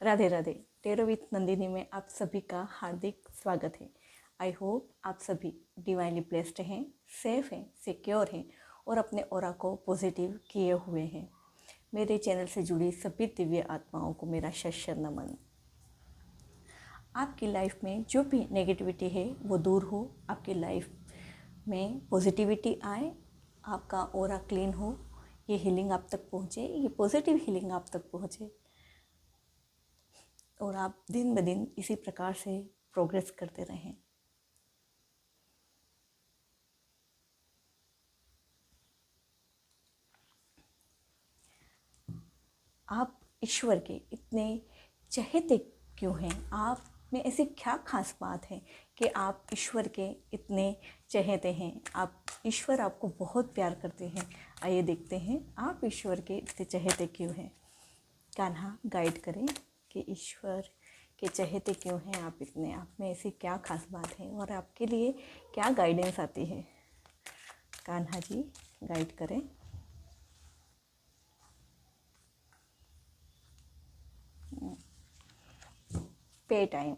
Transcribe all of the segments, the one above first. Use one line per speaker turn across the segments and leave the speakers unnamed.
Radhe Radhe. Tarot with Nandini में आप सभी का हार्दिक स्वागत है। आई होप आप सभी डिवाइनली ब्लेस्ड हैं, सेफ हैं, सिक्योर हैं और अपने ऑरा को पॉजिटिव किए हुए हैं। मेरे चैनल से जुड़ी सभी दिव्य आत्माओं को मेरा शत नमन। आपकी लाइफ में जो भी नेगेटिविटी है वो दूर हो, आपकी लाइफ में पॉजिटिविटी आए, आपका ऑरा क्लीन हो, ये हीलिंग आप तक पहुँचे, ये पॉजिटिव हीलिंग आप तक पहुँचे और आप दिन ब दिन इसी प्रकार से प्रोग्रेस करते रहें। आप ईश्वर के इतने चहेते क्यों हैं? आप में ऐसी क्या खास बात है कि आप ईश्वर के इतने चहेते हैं? आप ईश्वर आपको बहुत प्यार करते हैं। आइए देखते हैं आप ईश्वर के इतने चहेते क्यों हैं। कान्हा गाइड करें कि ईश्वर के चहेते क्यों हैं आप इतने, आप में ऐसी क्या खास बात है और आपके लिए क्या गाइडेंस आती है। कान्हा जी गाइड करें। पे टाइम।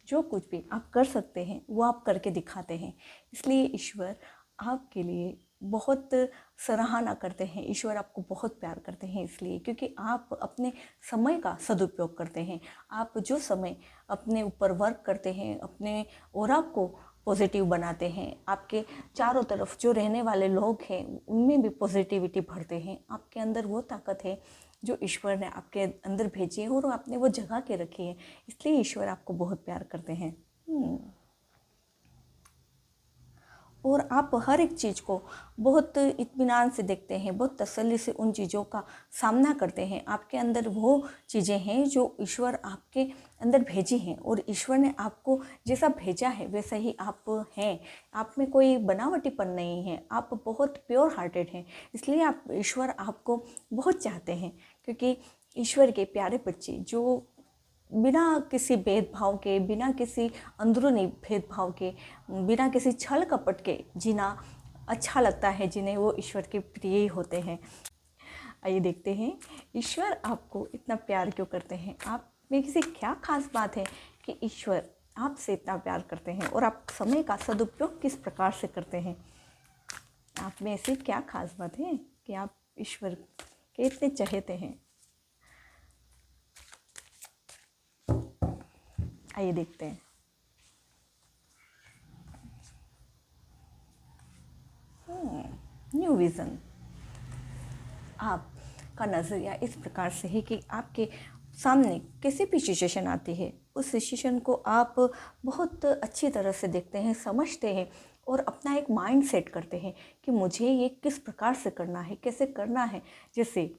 जो कुछ भी आप कर सकते हैं वो आप करके दिखाते हैं, इसलिए ईश्वर आपके लिए बहुत सराहना करते हैं। ईश्वर आपको बहुत प्यार करते हैं इसलिए क्योंकि आप अपने समय का सदुपयोग करते हैं। आप जो समय अपने ऊपर वर्क करते हैं, अपने ऑरा को पॉजिटिव बनाते हैं, आपके चारों तरफ जो रहने वाले लोग हैं उनमें भी पॉजिटिविटी भरते हैं। आपके अंदर वो ताकत है जो ईश्वर ने आपके अंदर भेजी है और आपने वो जगह के रखी है, इसलिए ईश्वर आपको बहुत प्यार करते हैं। और आप हर एक चीज़ को बहुत इत्मीनान से देखते हैं, बहुत तसल्ली से उन चीज़ों का सामना करते हैं। आपके अंदर वो चीज़ें हैं जो ईश्वर आपके अंदर भेजी हैं और ईश्वर ने आपको जैसा भेजा है वैसा ही आप हैं। आप में कोई बनावटीपन नहीं है, आप बहुत प्योर हार्टेड हैं, इसलिए आप ईश्वर आपको बहुत चाहते हैं क्योंकि ईश्वर के प्यारे बच्चे जो बिना किसी भेदभाव के, बिना किसी अंदरूनी भेदभाव के, बिना किसी छल कपट के जीना अच्छा लगता है जिन्हें, वो ईश्वर के प्रिय ही होते हैं। आइए देखते हैं ईश्वर आपको इतना प्यार क्यों करते हैं। आप में किसी क्या खास बात है कि ईश्वर आपसे इतना प्यार करते हैं और आप समय का सदुपयोग किस प्रकार से करते हैं। आप में ऐसी क्या खास बात है कि आप ईश्वर के इतने चहेते हैं। आइए देखते हैं। New vision. आपका नज़रिया इस प्रकार से है कि आपके सामने किसी भी सिचुएशन आती है, उस सिचुएशन को आप बहुत अच्छी तरह से देखते हैं, समझते हैं और अपना एक माइंड सेट करते हैं कि मुझे ये किस प्रकार से करना है, कैसे करना है। जैसे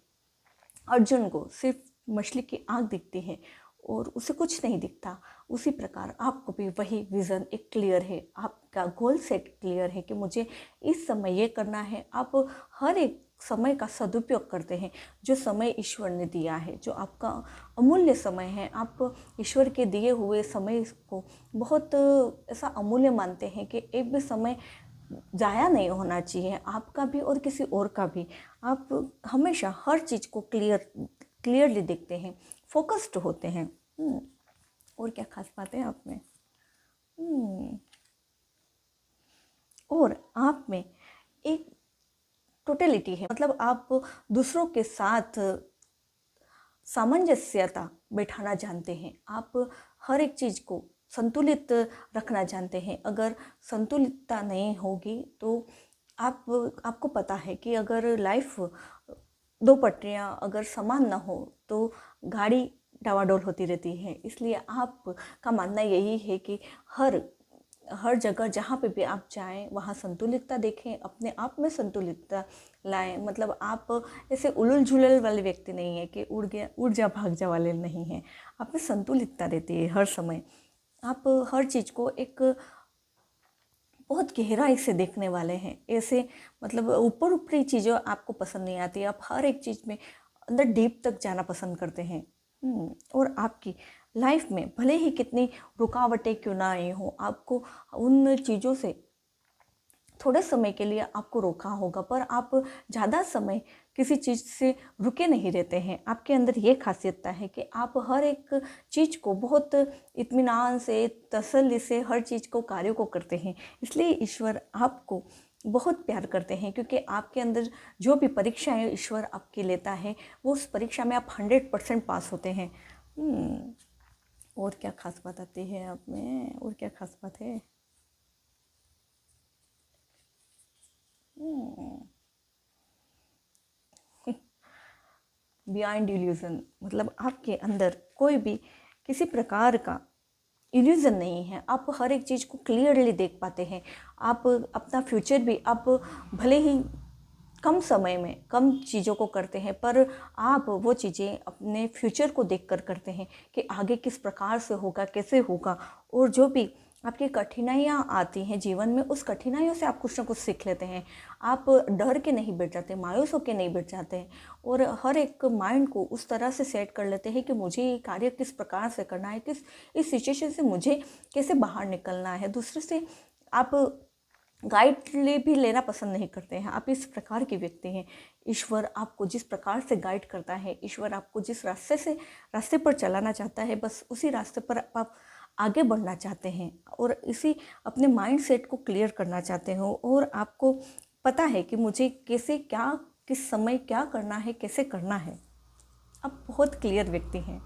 अर्जुन को सिर्फ मछली की आँख दिखती है और उसे कुछ नहीं दिखता, उसी प्रकार आपको भी वही विज़न एक क्लियर है, आपका गोल सेट क्लियर है कि मुझे इस समय ये करना है। आप हर एक समय का सदुपयोग करते हैं, जो समय ईश्वर ने दिया है, जो आपका अमूल्य समय है। आप ईश्वर के दिए हुए समय को बहुत ऐसा अमूल्य मानते हैं कि एक भी समय ज़ाया नहीं होना चाहिए, आपका भी और किसी और का भी। आप हमेशा हर चीज़ को क्लियरली देखते हैं, फोकस्ड होते हैं। और क्या खास बात है आप में। और आप में एक टोटलिटी है, मतलब आप दूसरों के साथ सामंजस्यता बैठाना जानते हैं। आप हर एक चीज़ को संतुलित रखना जानते हैं। अगर संतुलितता नहीं होगी तो आपको पता है कि अगर लाइफ दो पटरियां अगर समान ना हो तो गाड़ी डावाडोल होती रहती है। इसलिए आपका मानना यही है कि हर जगह जहाँ पे भी आप जाएं वहाँ संतुलितता देखें, अपने आप में संतुलितता लाएं। मतलब आप ऐसे उलझ झुलल वाले व्यक्ति नहीं है कि उड़ जा भाग जा वाले नहीं हैं। आप में संतुलितता रहती है हर समय। आप हर चीज़ को एक बहुत गहराई से देखने वाले हैं। ऐसे मतलब ऊपर ऊपरी चीज़ें आपको पसंद नहीं आती, आप हर एक चीज़ में अंदर डीप तक जाना पसंद करते हैं। और आपकी लाइफ में भले ही कितनी रुकावटें क्यों ना आई हो, आपको उन चीज़ों से थोड़े समय के लिए आपको रोका होगा, पर आप ज़्यादा समय किसी चीज़ से रुके नहीं रहते हैं। आपके अंदर ये खासियत है कि आप हर एक चीज़ को बहुत इत्मीनान से, तसल्ली से हर चीज़ को, कार्यों को करते हैं। इसलिए ईश्वर आपको बहुत प्यार करते हैं, क्योंकि आपके अंदर जो भी परीक्षाएं ईश्वर आपकी लेता है, वो उस परीक्षा में आप 100% पास होते हैं। और क्या खास बात आती है आप में, और क्या खास बात है? बियॉन्ड इल्यूज़न, मतलब आपके अंदर कोई भी किसी प्रकार का इल्यूज़न नहीं है। आप हर एक चीज़ को क्लियरली देख पाते हैं। आप अपना फ्यूचर भी, आप भले ही कम समय में कम चीज़ों को करते हैं, पर आप वो चीज़ें अपने फ्यूचर को देखकर करते हैं कि आगे किस प्रकार से होगा, कैसे होगा। और जो भी आपकी कठिनाइयाँ आती हैं जीवन में, उस कठिनाइयों से आप कुछ ना कुछ सीख लेते हैं। आप डर के नहीं बैठ जाते, मायूस होकर नहीं बैठ जाते हैं, और हर एक माइंड को उस तरह से सेट कर लेते हैं कि मुझे ये कार्य किस प्रकार से करना है, इस सिचुएशन से मुझे कैसे बाहर निकलना है। दूसरे से आप गाइड भी लेना पसंद नहीं करते हैं। आप इस प्रकार के व्यक्ति हैं। ईश्वर आपको जिस प्रकार से गाइड करता है, ईश्वर आपको जिस रास्ते पर चलाना चाहता है, बस उसी रास्ते पर आप आगे बढ़ना चाहते हैं, और इसी अपने माइंड सेट को क्लियर करना चाहते हो। और आपको पता है कि मुझे कैसे, क्या, किस समय क्या करना है, कैसे करना है। आप बहुत क्लियर व्यक्ति हैं।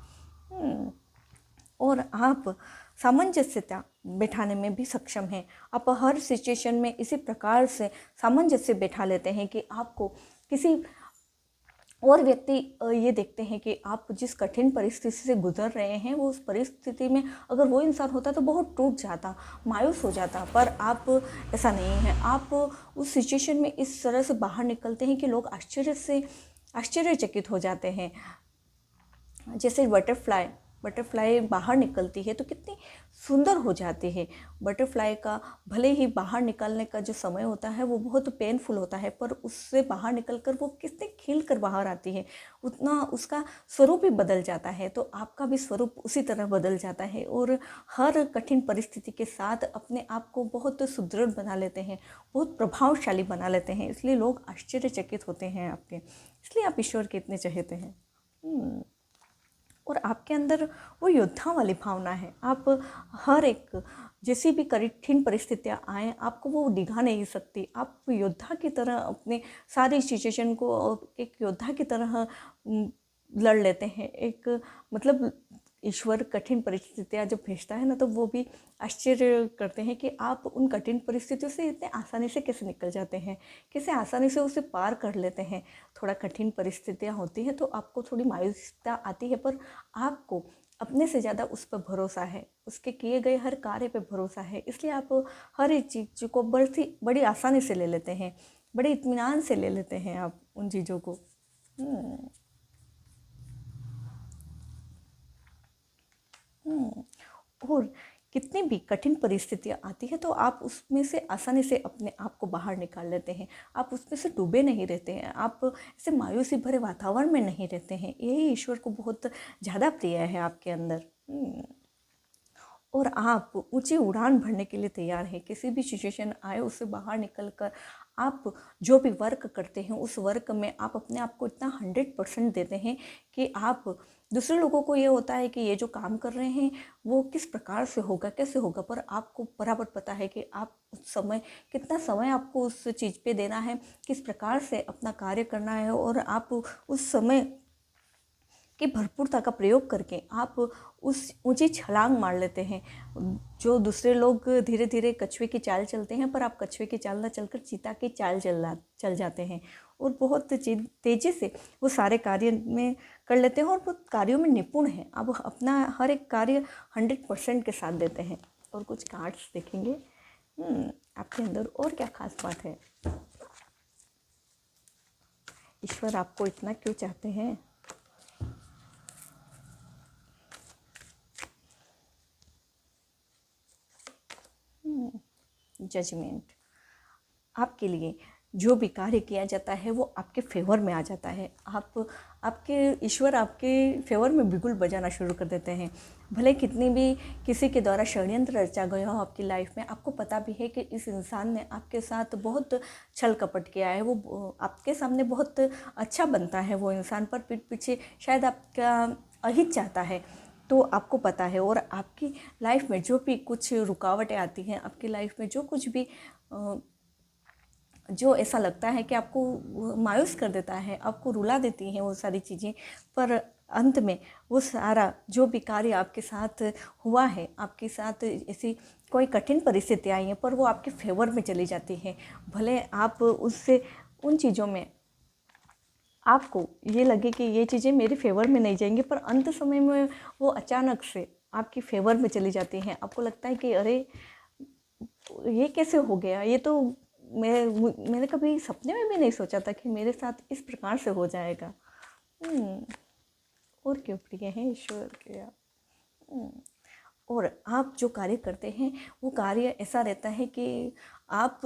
और आप सामंजस्यता बैठाने में भी सक्षम हैं। आप हर सिचुएशन में इसी प्रकार से सामंजस्य बैठा लेते हैं कि आपको किसी और व्यक्ति ये देखते हैं कि आप जिस कठिन परिस्थिति से गुजर रहे हैं, वो उस परिस्थिति में अगर वो इंसान होता तो बहुत टूट जाता, मायूस हो जाता, पर आप ऐसा नहीं है। आप उस सिचुएशन में इस तरह से बाहर निकलते हैं कि लोग आश्चर्यचकित हो जाते हैं। जैसे बटरफ्लाई बाहर निकलती है तो कितनी सुंदर हो जाती है। बटरफ्लाई का भले ही बाहर निकलने का जो समय होता है वो बहुत पेनफुल होता है, पर उससे बाहर निकलकर वो कितने खिल कर बाहर आती है, उतना उसका स्वरूप ही बदल जाता है। तो आपका भी स्वरूप उसी तरह बदल जाता है, और हर कठिन परिस्थिति के साथ अपने आप को बहुत सुदृढ़ बना लेते हैं, बहुत प्रभावशाली बना लेते हैं। इसलिए लोग आश्चर्यचकित होते हैं आपके, इसलिए आप ईश्वर के इतने चहेते हैं। और आपके अंदर वो योद्धा वाली भावना है। आप हर एक जैसी भी कठिन परिस्थितियाँ आएँ, आपको वो डिगा नहीं सकती। आप योद्धा की तरह अपने सारी सिचुएशन को एक योद्धा की तरह लड़ लेते हैं। एक मतलब ईश्वर कठिन परिस्थितियाँ जब भेजता है ना, तो वो भी आश्चर्य करते हैं कि आप उन कठिन परिस्थितियों से इतने आसानी से कैसे निकल जाते हैं, कैसे आसानी से उसे पार कर लेते हैं। थोड़ा कठिन परिस्थितियाँ होती हैं तो आपको थोड़ी मायूसियता आती है, पर आपको अपने से ज़्यादा उस पर भरोसा है, उसके किए गए हर कार्य पे भरोसा है। इसलिए आप हर एक चीज़ को बड़ी आसानी से ले लेते हैं, बड़े इत्मीनान से ले लेते हैं आप उन चीज़ों को। और कितनी भी कठिन परिस्थितियाँ आती है तो आप उसमें से आसानी से अपने आप को बाहर निकाल लेते हैं। आप उसमें से डूबे नहीं रहते हैं, आप ऐसे मायूसी भरे वातावरण में नहीं रहते हैं। यही ईश्वर को बहुत ज़्यादा प्रिय है आपके अंदर। और आप ऊंची उड़ान भरने के लिए तैयार हैं। किसी भी सिचुएशन आए उससे बाहर निकल कर आप जो भी वर्क करते हैं, उस वर्क में आप अपने आप को इतना 100% देते हैं कि आप दूसरे लोगों को ये होता है कि ये जो काम कर रहे हैं वो किस प्रकार से होगा, कैसे होगा, पर आपको बराबर पता है कि आप उस समय कितना समय आपको उस चीज़ पे देना है, किस प्रकार से अपना कार्य करना है, और आप उस समय कि भरपूरता का प्रयोग करके आप उस ऊंची छलांग मार लेते हैं। जो दूसरे लोग धीरे धीरे कछुए की चाल चलते हैं, पर आप कछुए की चाल न चलकर चीता की चाल चल जाते हैं, और बहुत तेज़ी से वो सारे कार्य में कर लेते हैं, और वो कार्यों में निपुण हैं। अब अपना हर एक कार्य 100% के साथ देते हैं। और कुछ कार्ड्स देखेंगे आपके अंदर और क्या खास बात है। ईश्वर आपको इतना क्यों चाहते हैं। जजमेंट आपके लिए जो भी कार्य किया जाता है वो आपके फेवर में आ जाता है। आपके ईश्वर आपके फेवर में बिल्कुल बजाना शुरू कर देते हैं। भले कितनी भी किसी के द्वारा षड्यंत्र रचा गया हो आपकी लाइफ में, आपको पता भी है कि इस इंसान ने आपके साथ बहुत छल कपट किया है, वो आपके सामने बहुत अच्छा बनता है वो इंसान, पर पीठ पीछे शायद आपका अहित चाहता है, तो आपको पता है। और आपकी लाइफ में जो भी कुछ रुकावटें आती हैं, आपकी लाइफ में जो कुछ भी जो ऐसा लगता है कि आपको मायूस कर देता है, आपको रुला देती हैं वो सारी चीज़ें, पर अंत में वो सारा जो भी कार्य आपके साथ हुआ है, आपके साथ ऐसी कोई कठिन परिस्थिति आई है, पर वो आपके फेवर में चली जाती है। भले आप उससे उन चीज़ों में आपको ये लगे कि ये चीज़ें मेरे फेवर में नहीं जाएंगी, पर अंत समय में वो अचानक से आपकी फेवर में चली जाती हैं। आपको लगता है कि अरे ये कैसे हो गया, ये तो मैंने कभी सपने में भी नहीं सोचा था कि मेरे साथ इस प्रकार से हो जाएगा। और क्यों प्रिय हैं ईश्वर के आप। और आप जो कार्य करते हैं वो कार्य ऐसा रहता है कि आप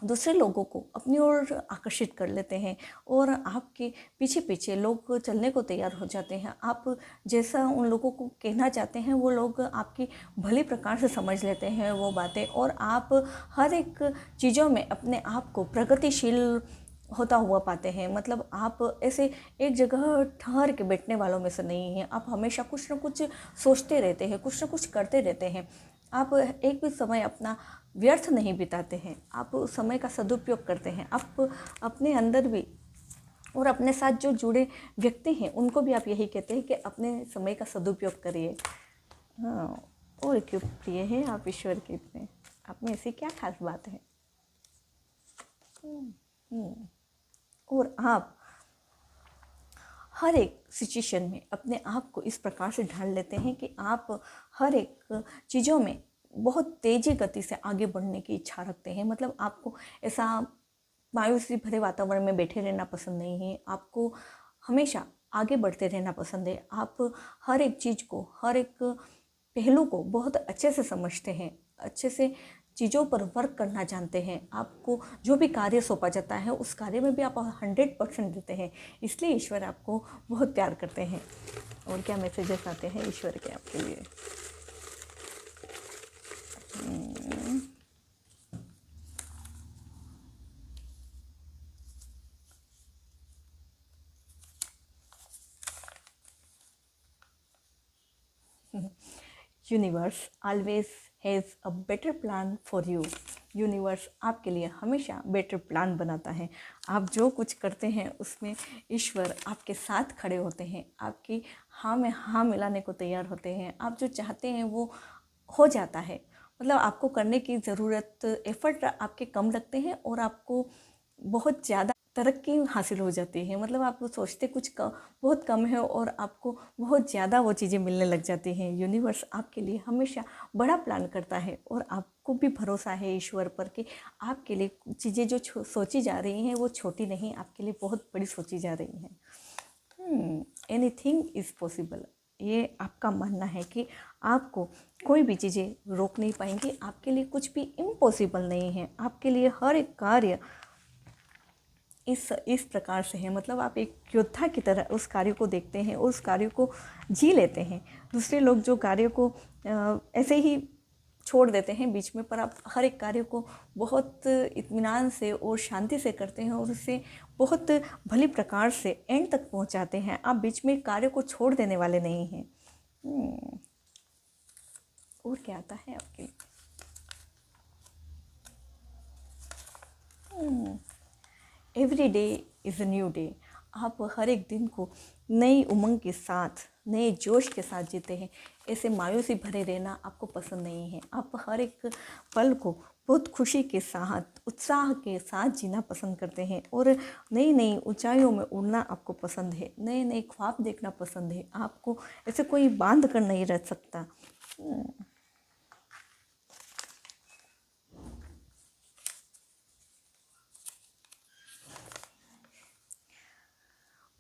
दूसरे लोगों को अपनी ओर आकर्षित कर लेते हैं और आपके पीछे पीछे लोग चलने को तैयार हो जाते हैं। आप जैसा उन लोगों को कहना चाहते हैं वो लोग आपकी भली प्रकार से समझ लेते हैं वो बातें, और आप हर एक चीज़ों में अपने आप को प्रगतिशील होता हुआ पाते हैं। मतलब आप ऐसे एक जगह ठहर के बैठने वालों में से नहीं हैं। आप हमेशा कुछ ना कुछ सोचते रहते हैं, कुछ ना कुछ करते रहते हैं। आप एक भी समय अपना व्यर्थ नहीं बिताते हैं, आप समय का सदुपयोग करते हैं। आप अपने अंदर भी और अपने साथ जो जुड़े व्यक्ति हैं उनको भी आप यही कहते हैं कि अपने समय का सदुपयोग करिए। हाँ, और क्यों प्रिय हैं आप ईश्वर के इतने, आप में ऐसी क्या खास बात है। और आप हर एक सिचुएशन में अपने आप को इस प्रकार से ढाल लेते हैं कि आप हर एक चीज़ों में बहुत तेज़ी गति से आगे बढ़ने की इच्छा रखते हैं। मतलब आपको ऐसा मायूसी भरे वातावरण में बैठे रहना पसंद नहीं है, आपको हमेशा आगे बढ़ते रहना पसंद है। आप हर एक चीज़ को, हर एक पहलू को बहुत अच्छे से समझते हैं, अच्छे से चीज़ों पर वर्क करना जानते हैं। आपको जो भी कार्य सौंपा जाता है उस कार्य में भी आप 100% देते हैं, इसलिए ईश्वर आपको बहुत प्यार करते हैं। और क्या मैसेजेस आते हैं ईश्वर के आपके लिए। Universe always has a better plan for you. Universe आपके लिए हमेशा बेटर प्लान बनाता है। आप जो कुछ करते हैं उसमें ईश्वर आपके साथ खड़े होते हैं, आपकी हाँ में हाँ मिलाने को तैयार होते हैं। आप जो चाहते हैं वो हो जाता है। मतलब आपको करने की ज़रूरत, एफर्ट आपके कम लगते हैं और आपको बहुत ज़्यादा तरक्की हासिल हो जाती है। मतलब आप सोचते कुछ बहुत कम है और आपको बहुत ज़्यादा वो चीज़ें मिलने लग जाती हैं। यूनिवर्स आपके लिए हमेशा बड़ा प्लान करता है और आपको भी भरोसा है ईश्वर पर कि आपके लिए चीज़ें जो सोची जा रही हैं वो छोटी नहीं, आपके लिए बहुत बड़ी सोची जा रही हैं। एनीथिंग इज़ पॉसिबल, ये आपका मानना है कि आपको कोई भी चीज़ें रोक नहीं पाएंगी। आपके लिए कुछ भी इम्पॉसिबल नहीं है। आपके लिए हर एक कार्य इस प्रकार से है। मतलब आप एक योद्धा की तरह उस कार्य को देखते हैं, उस कार्य को जी लेते हैं। दूसरे लोग जो कार्य को ऐसे ही छोड़ देते हैं बीच में, पर आप हर एक कार्य को बहुत इत्मीनान से और शांति से करते हैं और उसे बहुत भली प्रकार से एंड तक पहुंचाते हैं। आप बीच में कार्य को छोड़ देने वाले नहीं हैं। और क्या आता है आपके every day is a new day. आप हर एक दिन को नई उमंग के साथ, नए जोश के साथ जीते हैं। ऐसे मायूसी भरे रहना आपको पसंद नहीं है। आप हर एक पल को बहुत खुशी के साथ, उत्साह के साथ जीना पसंद करते हैं और नई नई ऊंचाइयों में उड़ना आपको पसंद है। नए नए ख्वाब देखना पसंद है। आपको ऐसे कोई बांध कर नहीं रह सकता।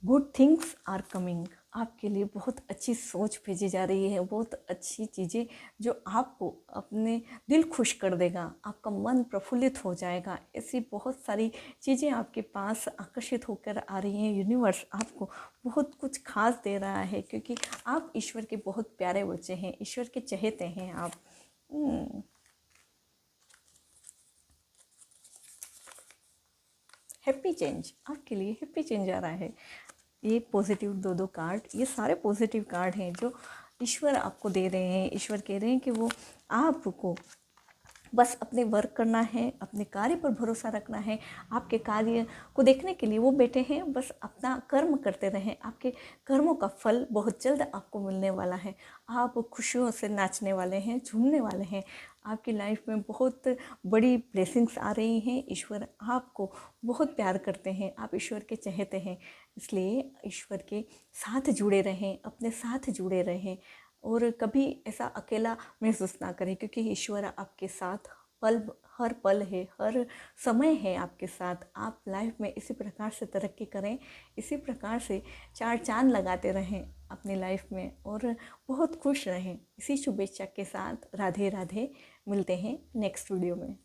Good things are coming. आपके लिए बहुत अच्छी सोच भेजी जा रही है, बहुत अच्छी चीज़ें जो आपको अपने दिल खुश कर देगा, आपका मन प्रफुल्लित हो जाएगा। ऐसी बहुत सारी चीज़ें आपके पास आकर्षित होकर आ रही हैं। यूनिवर्स आपको बहुत कुछ खास दे रहा है, क्योंकि आप ईश्वर के बहुत प्यारे बच्चे हैं, ईश्वर के चहेते हैं आप। हैप्पी चेंज, आपके लिए हैप्पी चेंज आ रहा है। ये पॉजिटिव दो कार्ड, ये सारे पॉजिटिव कार्ड हैं जो ईश्वर आपको दे रहे हैं। ईश्वर कह रहे हैं कि वो आपको बस अपने वर्क करना है, अपने कार्य पर भरोसा रखना है। आपके कार्य को देखने के लिए वो बैठे हैं, बस अपना कर्म करते रहें। आपके कर्मों का फल बहुत जल्द आपको मिलने वाला है। आप खुशियों से नाचने वाले हैं, झूमने वाले हैं। आपकी लाइफ में बहुत बड़ी ब्लेसिंग्स आ रही हैं। ईश्वर आपको बहुत प्यार करते हैं, आप ईश्वर के चहेते हैं। इसलिए ईश्वर के साथ जुड़े रहें, अपने साथ जुड़े रहें और कभी ऐसा अकेला महसूस ना करें, क्योंकि ईश्वर आपके साथ हर पल है, हर समय है आपके साथ। आप लाइफ में इसी प्रकार से तरक्की करें, इसी प्रकार से चार चांद लगाते रहें अपनी लाइफ में और बहुत खुश रहें। इसी शुभेच्छा के साथ राधे राधे। मिलते हैं नेक्स्ट वीडियो में।